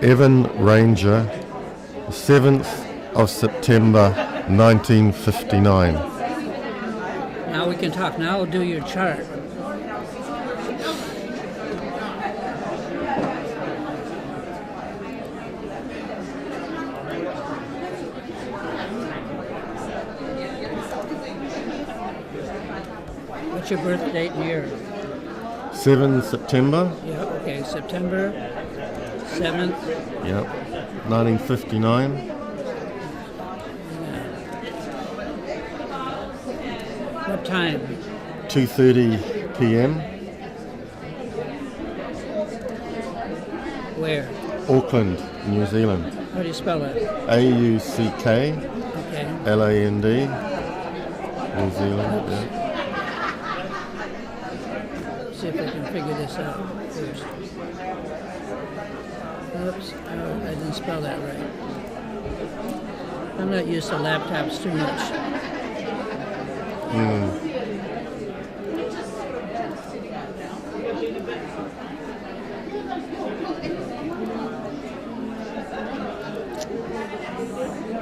Evan Ranger, 7th of September 1959. Now we can talk. Now I'll do your chart. What's your birth date and year? 7 September. Yeah, okay, September 7th. Yep. 1959. What time? 2:30 p.m. Where? Auckland, New Zealand. How do you spell it? Auckland, Okay. Land, New Zealand. Yeah. See if I can figure this out first. Oops, I didn't spell that right. I'm not used to laptops too much.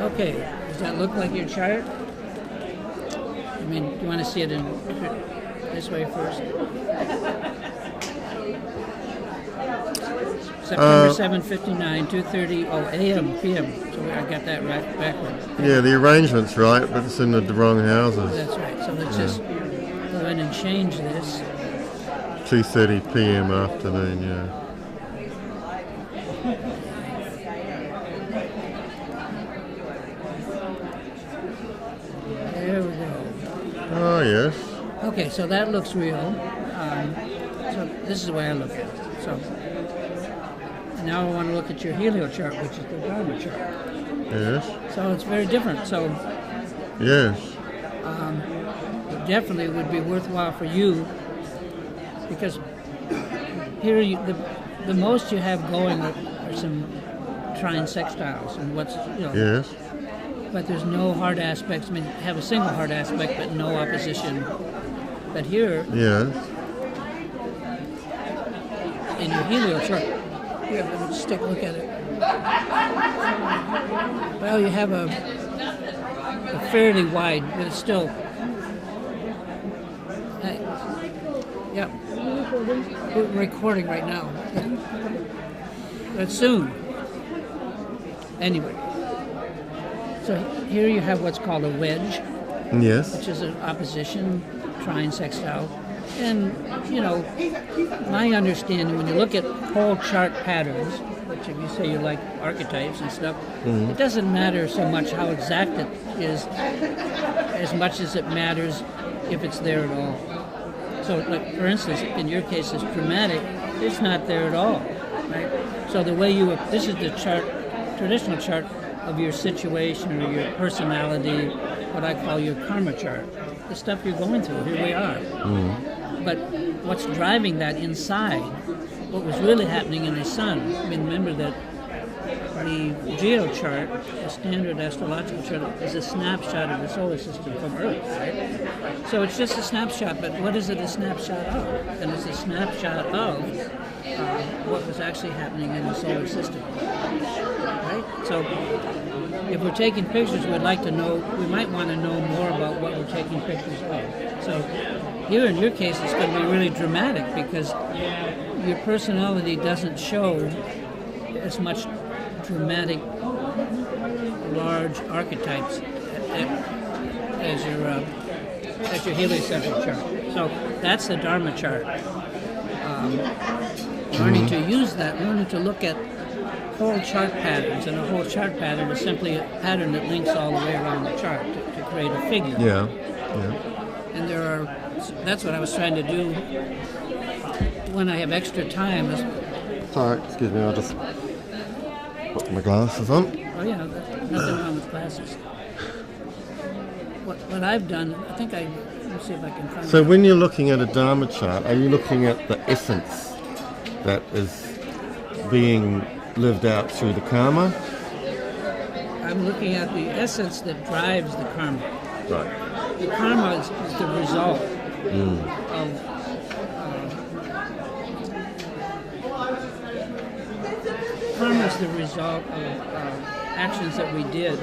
Okay, does that look like your chart? I mean, do you want to see it in this way first? September 7:59, 2:30 a.m. p.m. So I got that right backward. Yeah, the arrangement's right, but it's in the wrong houses. That's right. So let's just go ahead and change this. 2:30 p.m. afternoon, yeah. There we go. Oh, yes. Okay, so that looks real. So this is the way I look at it. So now I want to look at your helio chart, which is the Dharma chart. Yes. So it's very different. So Yes. it definitely would be worthwhile for you, because here the most you have going are some trine sextiles and what's Yes. but there's no hard aspects. I mean, have a single hard aspect, but no opposition. But here Yes. in your helio chart, here, let me just take a look at it. Well, you have a fairly wide, but it's still. Yeah, we're recording right now. But soon. Anyway, so here you have what's called a wedge, Yes. which is an opposition, trine sextile. And, my understanding, when you look at whole chart patterns, which if you say you like archetypes and stuff, it doesn't matter so much how exact it is, as much as it matters if it's there at all. So, like, for instance, in your case, it's dramatic, it's not there at all, right? So the way this is the chart, traditional chart of your situation or your personality, what I call your karma chart, the stuff you're going through. Here we are. But what's driving that inside, what was really happening in the sun? I mean, remember that the geo chart, the standard astrological chart, is a snapshot of the solar system from Earth, right? So it's just a snapshot, but what is it a snapshot of? And it's a snapshot of what was actually happening in the solar system, right? So if we're taking pictures, we might want to know more about what we're taking pictures of. So here in your case, it's going to be really dramatic because your personality doesn't show as much dramatic, large archetypes as your heliocentric chart. So that's the Dharma chart. Learning to use that, learning to look at whole chart patterns, and a whole chart pattern is simply a pattern that links all the way around the chart to create a figure. Yeah. And that's what I was trying to do when I have extra time. Sorry, excuse me, I'll just put my glasses on. Oh yeah, nothing wrong with glasses. What I've done, I think let me see if I can find So when you're looking at a Dharma chart, are you looking at the essence that is being lived out through the karma? I'm looking at the essence that drives the karma. Right. The karma is the result of karma is the result of actions that we did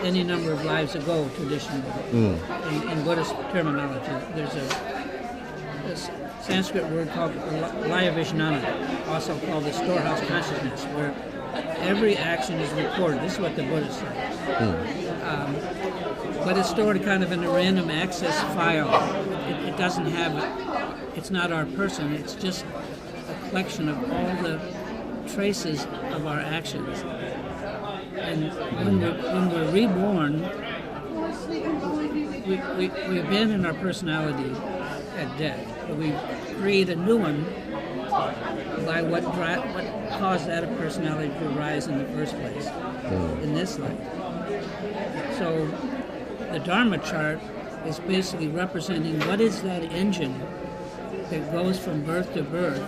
any number of lives ago, traditionally. In Buddhist terminology, there's this Sanskrit word called Laya Vijnana, also called the storehouse consciousness, where every action is recorded. This is what the Buddhists say. But it's stored kind of in a random access file. It doesn't have, it's not our person, it's just a collection of all the traces of our actions. And when we're reborn, we abandon our personality at death. But we create a new one by what caused that personality to arise in the first place, in this life. So the Dharma chart is basically representing what is that engine that goes from birth to birth,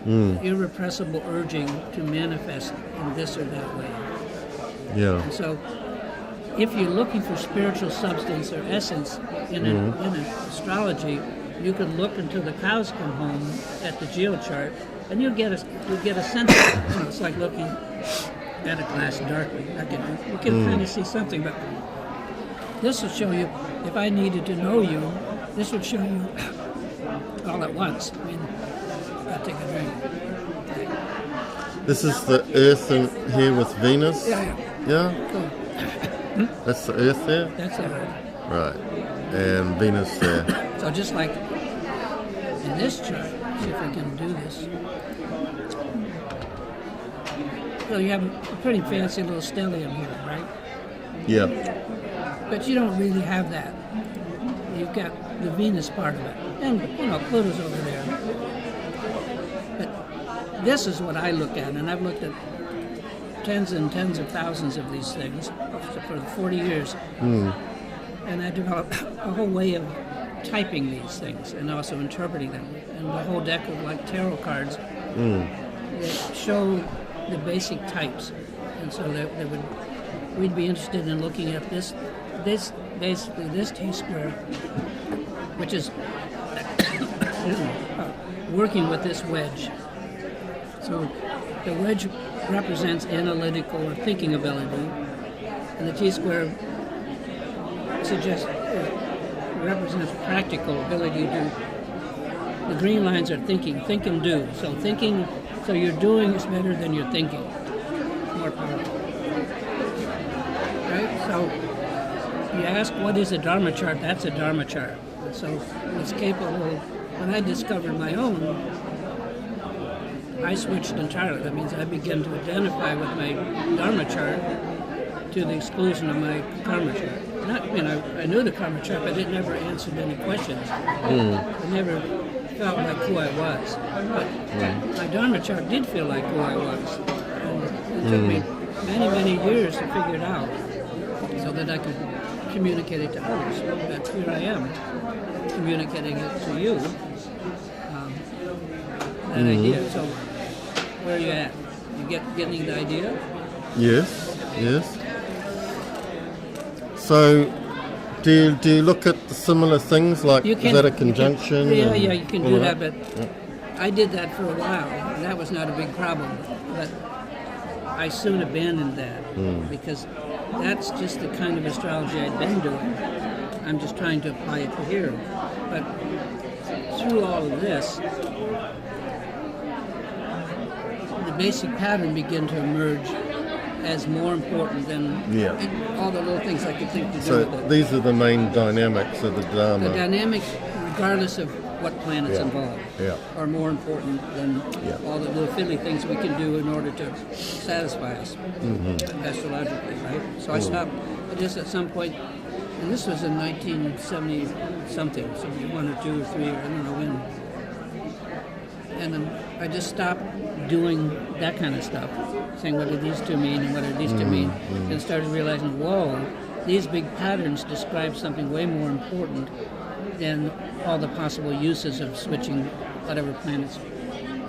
irrepressible urging to manifest in this or that way. Yeah. And so if you're looking for spiritual substance or essence in astrology, you can look until the cows come home at the geochart, and you'll get a sense of it. It's like looking at a glass darkly. You can kind of see something, but this will show you, if I needed to know you, this would show you all at once. I mean, I'll take a drink. This is the Earth in here with Venus? Yeah. Yeah? Cool. That's the Earth there? That's it. Right. And Venus there. So just like in this chart, see if I can do this. So you have a pretty fancy little stellium here, right? Yeah. But you don't really have that. You've got the Venus part of it. And, Pluto's over there. But this is what I look at, and I've looked at tens and tens of thousands of these things for 40 years. And I developed a whole way of typing these things and also interpreting them. And the whole deck of tarot cards that show the basic types. And so we'd be interested in looking at this T-square, which is working with this wedge. So the wedge represents analytical or thinking ability, and the T-square represents practical ability to. The green lines are thinking, think and do. So your doing is better than your thinking. More powerful. Right? So you ask what is a Dharma chart, that's a Dharma chart. So it's capable. When I discovered my own, I switched entirely. That means I began to identify with my Dharma chart to the exclusion of my karma chart. I knew the karma chart, but it never answered any questions. I never felt like who I was. But my Dharma chart did feel like who I was. And it took me many, many years to figure it out so that I could communicate it to others. But here I am, communicating it to you. That idea. So where are you at? You getting the idea? Yes. So, do you look at the similar things like is that a conjunction? You can do that, but I did that for a while, and that was not a big problem. But I soon abandoned that because that's just the kind of astrology I'd been doing. I'm just trying to apply it to here. But through all of this, the basic pattern began to emerge as more important than all the little things I could think to do with it. These are the main dynamics of the Dharma. The dynamics, regardless of what planet's involved, are more important than all the little fiddly things we can do in order to satisfy us astrologically, right? So I stopped just at some point, and this was in 1970-something, so 1 or 2 or 3, I don't know when. And I just stopped doing that kind of stuff, saying what do these two mean and what do these two mean, and started realizing, whoa, these big patterns describe something way more important than all the possible uses of switching whatever planets.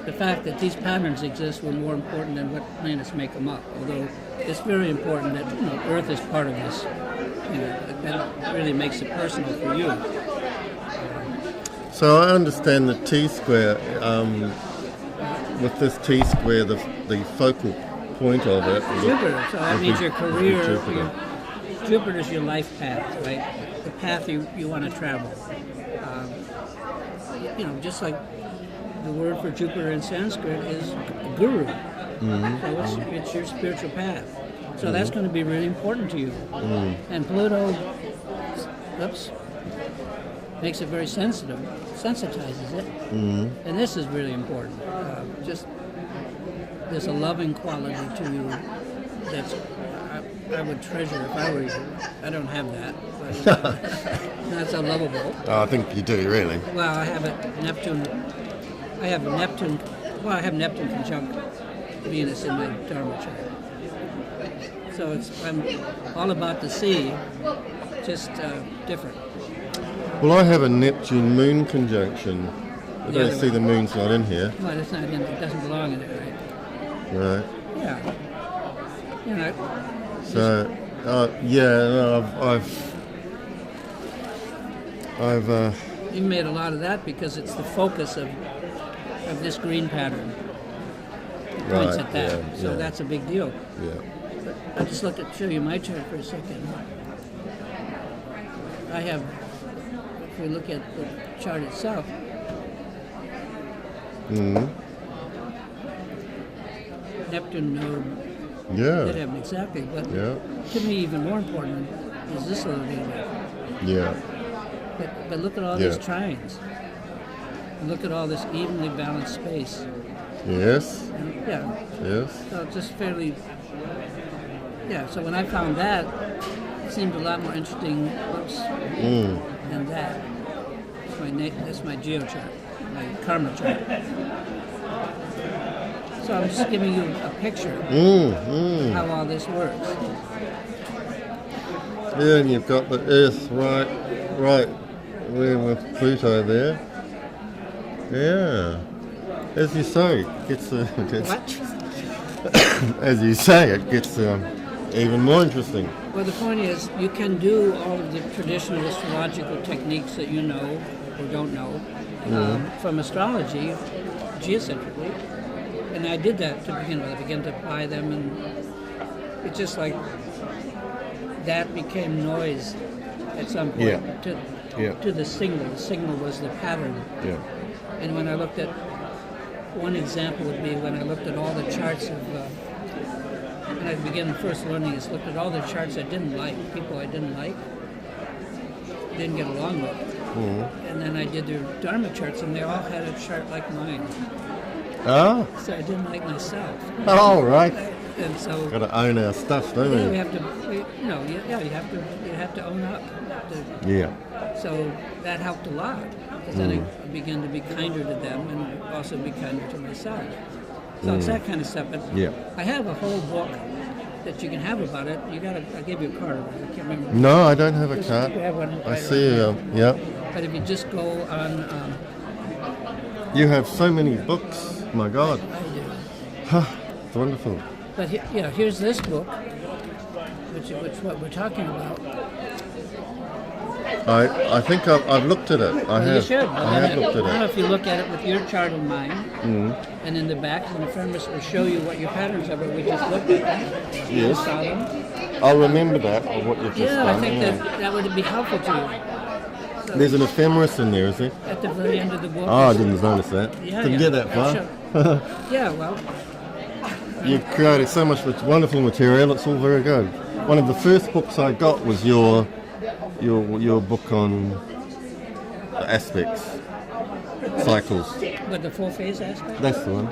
The fact that these patterns exist were more important than what planets make them up, although it's very important that Earth is part of this. That really makes it personal for you. So I understand the T-square with this T-square, the focal point of it. Jupiter. So that would means be- your would be career. Jupiter. Jupiter's your life path, right? The path you want to travel. Just like the word for Jupiter in Sanskrit is guru. So it's your spiritual path. So that's going to be really important to you. And Pluto, makes it very sensitive, sensitizes it. And this is really important. Just there's a loving quality to you that's I would treasure if I were you. I don't have that, but that's so lovable. Oh, I think you do, really. Well, I have Neptune. I have Neptune. Well, I have Neptune conjunct Venus in my Dharma chart. So I'm all about the sea, just different. Well, I have a Neptune Moon conjunction. I The don't other see one. the moon's not in here. No, it's not in. It doesn't belong in there, right? Right. Yeah. So, I've You made a lot of that because it's the focus of this green pattern. It points Right, at that. yeah, So yeah. that's a big deal. yeah. But I'll just show you my chart for a second. I have, if we look at the chart itself, Neptune node Yeah. did have exactly, but Yeah. to me even more important is this little bit. Yeah. But look at all these Yeah. trines. And look at all this evenly balanced space. Yes. And, yeah, Yes. so just fairly. Yeah, so when I found that, it seemed a lot more interesting than that. That's my geo chart, my karma chart. So I'm just giving you a picture of how all this works. Yeah, and you've got the Earth right there with Pluto there. Yeah. As you say, it gets What? as you say, it gets even more interesting. Well, the point is, you can do all of the traditional astrological techniques that you know or don't know from astrology, geocentrically. And I did that to begin with. I began to apply them, and it's just like that became noise at some point to the signal. The signal was the pattern. Yeah. And when I looked at, one example would be when I looked at all the charts of, when I began first learning this, looked at all the charts I didn't like, people I didn't like, didn't get along with. And then I did their Dharma charts, and they all had a chart like mine. Oh. So I didn't like myself. Oh, right. And so, Got to own our stuff, don't yeah, we? we have to, you have to own up. Yeah. So that helped a lot, because then I began to be kinder to them and also be kinder to myself. So it's that kind of stuff. But Yeah. I have a whole book that you can have about it. I gave you a card. I can't remember. No, I don't have a Just- card. you have one I right see. around Yeah. But if you just go on, You have so many books. My God. I do. It's wonderful. But here's this book, which what we're talking about. I think I've looked at it. I Well, have. you should. I have looked I don't know at it. if you look at it with your chart in mind, and in the back, and the friend will show you what your patterns are, but we just looked at them. You Yes. saw them. I'll remember that of what you've just Yeah, done. I think that would be helpful to you. So There's an ephemeris in there, is there? at the very end of the book. Oh, I didn't notice that. Yeah, Didn't get that I'll far. show- Yeah, well, You've created so much wonderful material. It's all very good. One of the first books I got was your book on the aspects, cycles. but the full phase aspect, That's the one.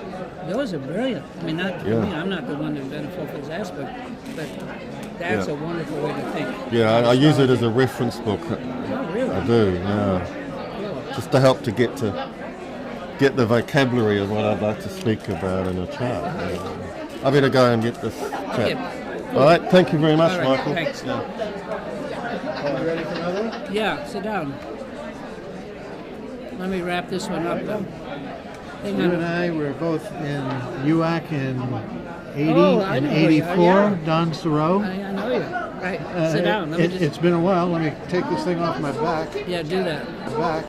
those are brilliant. I mean, I'm not the one who invented full phase aspect, but that's Yeah. a wonderful way to think. Yeah, I use it as a reference book. Oh, really? I do. Yeah, just to help to get the vocabulary of what I'd like to speak about in a chart. I better go and get this chat. Okay. All right. Thank you very much, All right, Michael. thanks. Yeah. Are we ready for another one? Yeah, sit down. Let me wrap this one up. Hang You and on. I were both in UAC in 80 Oh, I and know you. 84, Yeah. Don Thoreau. I know you. Right. Sit down. Let me just. It's been a while. Let me take this thing off my back. Yeah, do that. Back.